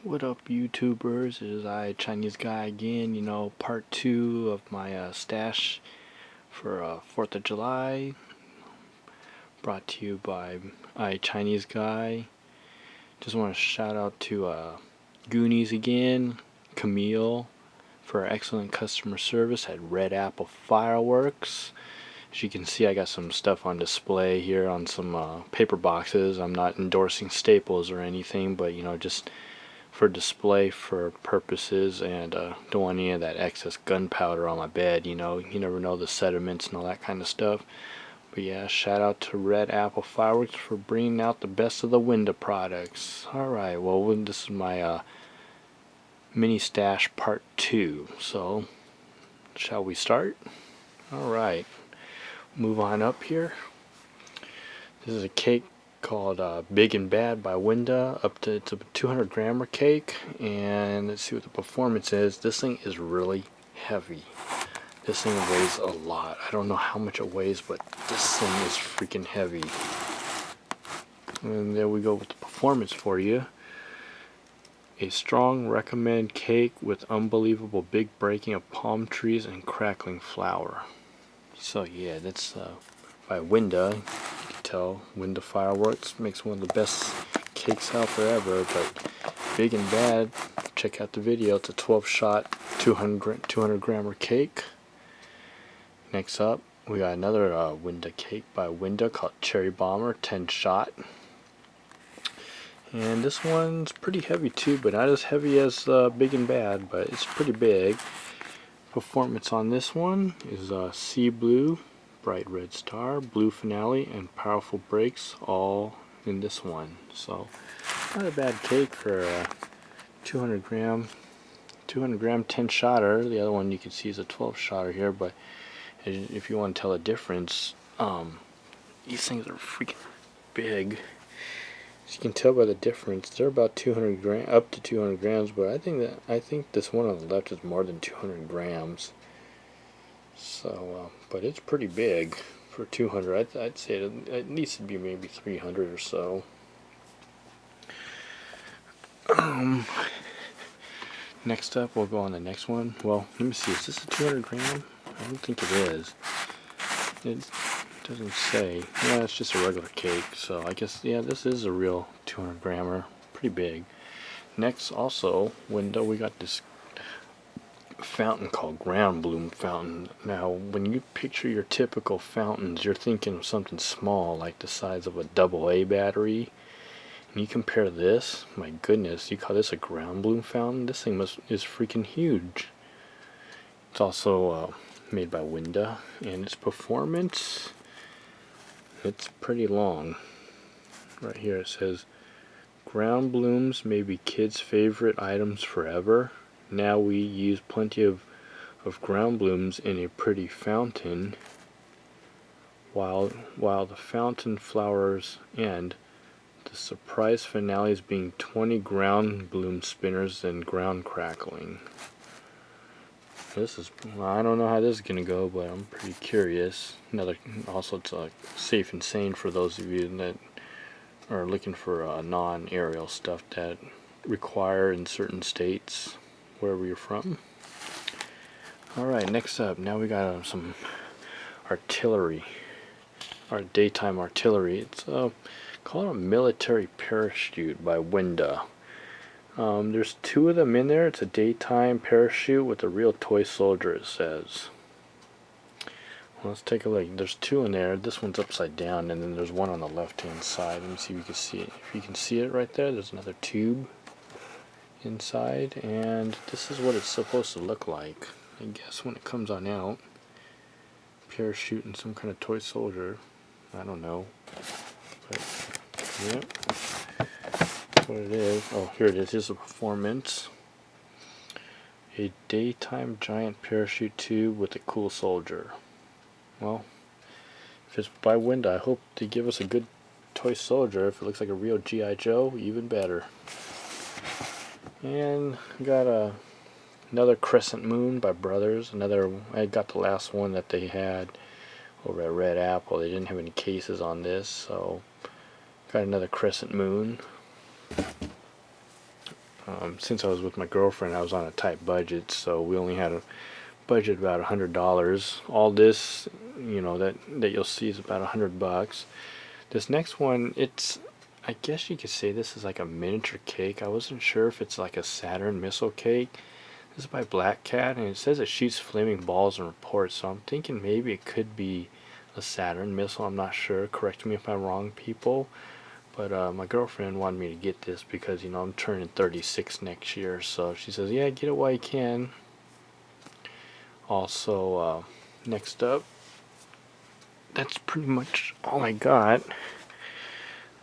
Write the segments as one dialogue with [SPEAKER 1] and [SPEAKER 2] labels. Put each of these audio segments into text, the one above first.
[SPEAKER 1] What up, YouTubers? It is I, Chinese Guy, again. Part 2 of my stash for 4th of July. Brought to you by I, Chinese Guy. Just want to shout out to Goonies again, Camille, for excellent customer service at Red Apple Fireworks. As you can see, I got some stuff on display here on some paper boxes. I'm not endorsing Staples or anything, but just for display for purposes, and don't want any of that excess gunpowder on my bed. You never know, the sediments and all that kind of stuff. But yeah, shout out to Red Apple Fireworks for bringing out the best of the window products. Alright, well, this is my mini stash part 2, so shall we start? Alright, move on up here. This is a cake called Big and Bad by Winda. It's a 200 grammer cake, and let's see what the performance is. This thing is really heavy. This thing weighs a lot. I don't know how much it weighs, but this thing is freaking heavy. And there we go with the performance for you. A strong recommend cake with unbelievable big breaking of palm trees and crackling flour. So yeah, that's by Winda. Tell Winda Fireworks makes one of the best cakes out there ever. But Big and Bad, check out the video. It's a 12-shot 200 grammer cake. Next up, we got another Winda cake by Winda called Cherry Bomber 10-shot, and this one's pretty heavy too, but not as heavy as Big and Bad, but it's pretty big. Performance on this one is Sea Blue, Bright Red Star, Blue Finale, and Powerful Breaks, all in this one. So not a bad cake for a 200 gram 10-shotter. The other one you can see is a 12-shotter here, but if you want to tell the difference, these things are freaking big. As you can tell by the difference, they're about 200 grams, up to 200 grams, but I think this one on the left is more than 200 grams. So, but it's pretty big for 200. I'd say it needs to be maybe 300 or so. Next up, we'll go on the next one. Well, let me see. Is this a 200 gram? I don't think it is. It doesn't say. Yeah, it's just a regular cake. So I guess, yeah, this is a real 200 grammer. Pretty big. Next, also, Window, we got this fountain called Ground Bloom Fountain. Now, when you picture your typical fountains, you're thinking of something small, like the size of a AA battery. And you compare this, my goodness, you call this a Ground Bloom Fountain? This thing is freaking huge. It's also made by Winda, and its performance, it's pretty long. Right here it says, ground blooms may be kids' favorite items forever. Now we use plenty of ground blooms in a pretty fountain, while the fountain flowers end. The surprise finale is being 20 ground bloom spinners and ground crackling. I don't know how this is gonna go, but I'm pretty curious. Also, it's safe and sane for those of you that are looking for non-aerial stuff that require in certain states, wherever you're from. Alright, next up, now we got some artillery, our daytime artillery. It's called a military parachute by Winda. There's 2 of them in there. It's a daytime parachute with a real toy soldier, it says. Well, let's take a look. There's 2 in there. This one's upside down, and then there's one on the left-hand side. Let me see if you can see it. If you can see it right there, there's another tube inside, and this is what it's supposed to look like, I guess, when it comes on out. Parachute and some kind of toy soldier. I don't know. But, yep. What it is. Oh, here it is. Here's the performance. A daytime giant parachute tube with a cool soldier. Well, if it's by Winda, I hope they give us a good toy soldier. If it looks like a real G.I. Joe, even better. And got another Crescent Moon by Brothers. I got the last one that they had over at Red Apple. They didn't have any cases on this, so got another Crescent Moon. Since I was with my girlfriend, I was on a tight budget, so we only had a budget about $100. All this, that you'll see is about $100. This next one, I guess you could say this is like a miniature cake. I wasn't sure if it's like a Saturn missile cake. This is by Black Cat, and it says it shoots flaming balls and reports, so I'm thinking maybe it could be a Saturn missile. I'm not sure. Correct me if I'm wrong, people. But my girlfriend wanted me to get this because, I'm turning 36 next year, so she says, yeah, get it while you can. Also, next up, that's pretty much all I got.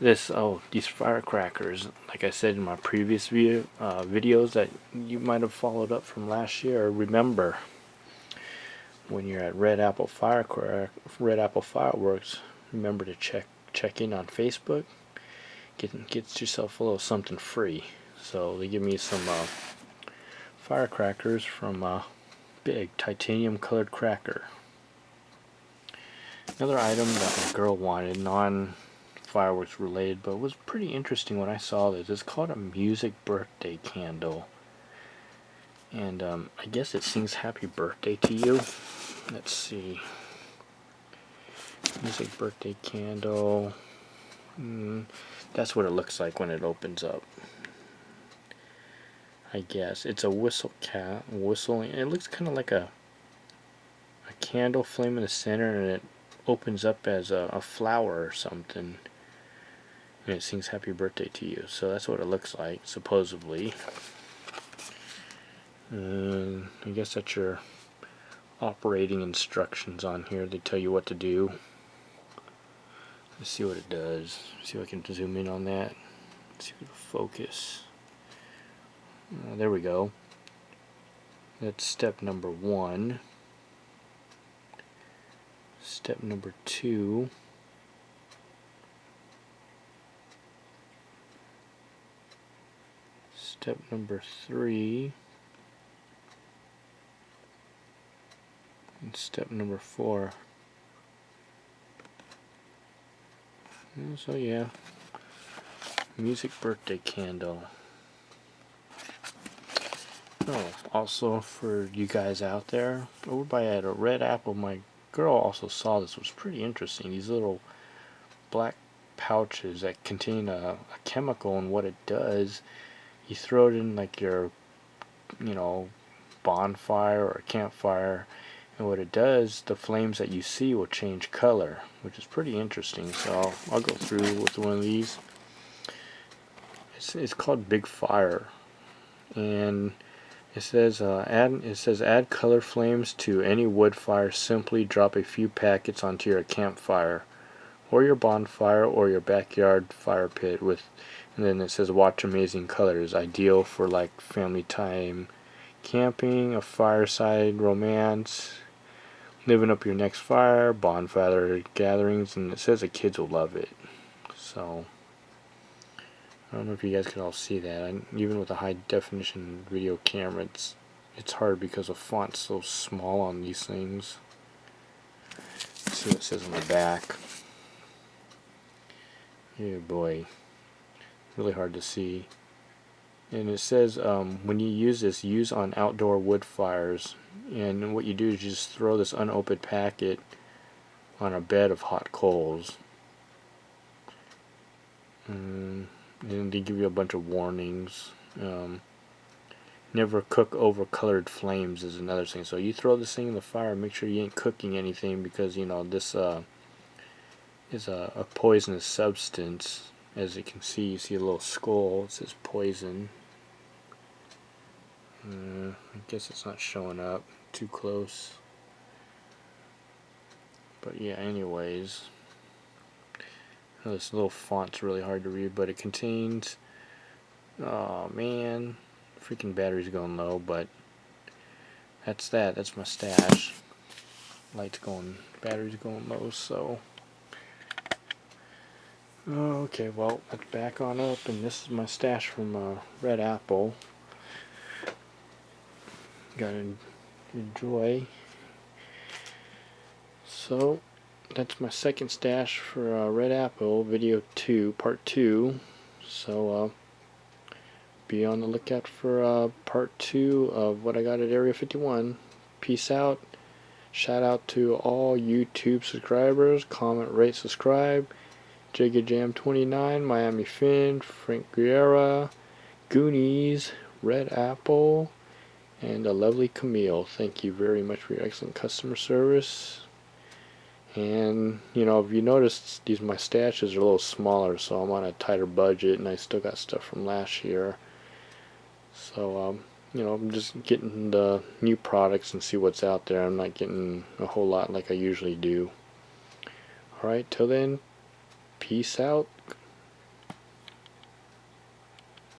[SPEAKER 1] These firecrackers, like I said in my previous videos that you might have followed up from last year. Remember, when you're at Red Apple Fireworks, remember to check in on Facebook. Get yourself a little something free. So they give me some firecrackers from Big titanium colored cracker. Another item that my girl wanted, non-fireworks related, but was pretty interesting when I saw this. It's called a music birthday candle. And I guess it sings happy birthday to you. Let's see. Music birthday candle. That's what it looks like when it opens up. I guess it's a whistling. It looks kind of like a candle flame in the center, and it opens up as a flower or something, and it sings happy birthday to you. So that's what it looks like, supposedly. And I guess that's your operating instructions on here. They tell you what to do. Let's see what it does. See if I can zoom in on that. Let's see if it'll focus. There we go. That's step number 1. Step number 2. Step number 3. And step number 4. So yeah, music birthday candle. Oh, also for you guys out there, over by at a Red Apple, my girl also saw this. It was pretty interesting. These little black pouches that contain a chemical, and what it does, you throw it in like your, bonfire or a campfire, and what it does, the flames that you see will change color, which is pretty interesting. So I'll go through with one of these. It's called Big Fire, and it says add color flames to any wood fire. Simply drop a few packets onto your campfire, or your bonfire, or your backyard fire pit and then it says watch amazing colors. Ideal for like family time, camping, a fireside romance, living up your next fire, bonfire gatherings, and it says the kids will love it. So I don't know if you guys can all see that. Even with a high definition video camera, it's hard because the font's so small on these things. Let's see what it says on the back. Yeah, boy, really hard to see. And it says when you use this, use on outdoor wood fires. And what you do is you just throw this unopened packet on a bed of hot coals. And they give you a bunch of warnings. Never cook over colored flames is another thing. So you throw this thing in the fire, make sure you ain't cooking anything, because this is a poisonous substance. As you can see, you see a little skull. It says poison. I guess it's not showing up too close. But yeah, anyways. This little font's really hard to read, but it contains, oh man, freaking battery's going low, but that's my stash. Battery's going low, so okay, well, let's back on up, and this is my stash from Red Apple. Gotta enjoy. So that's my second stash for Red Apple video 2, part 2. So be on the lookout for part 2 of what I got at Area 51. Peace out. Shout out to all YouTube subscribers. Comment, rate, subscribe. JiggaJam29, Miami Finn, Frank Guerra, Goonies, Red Apple, and a lovely Camille. Thank you very much for your excellent customer service. And if you notice, my stashes are a little smaller, so I'm on a tighter budget, and I still got stuff from last year. So I'm just getting the new products and see what's out there. I'm not getting a whole lot like I usually do. Alright, till then, peace out.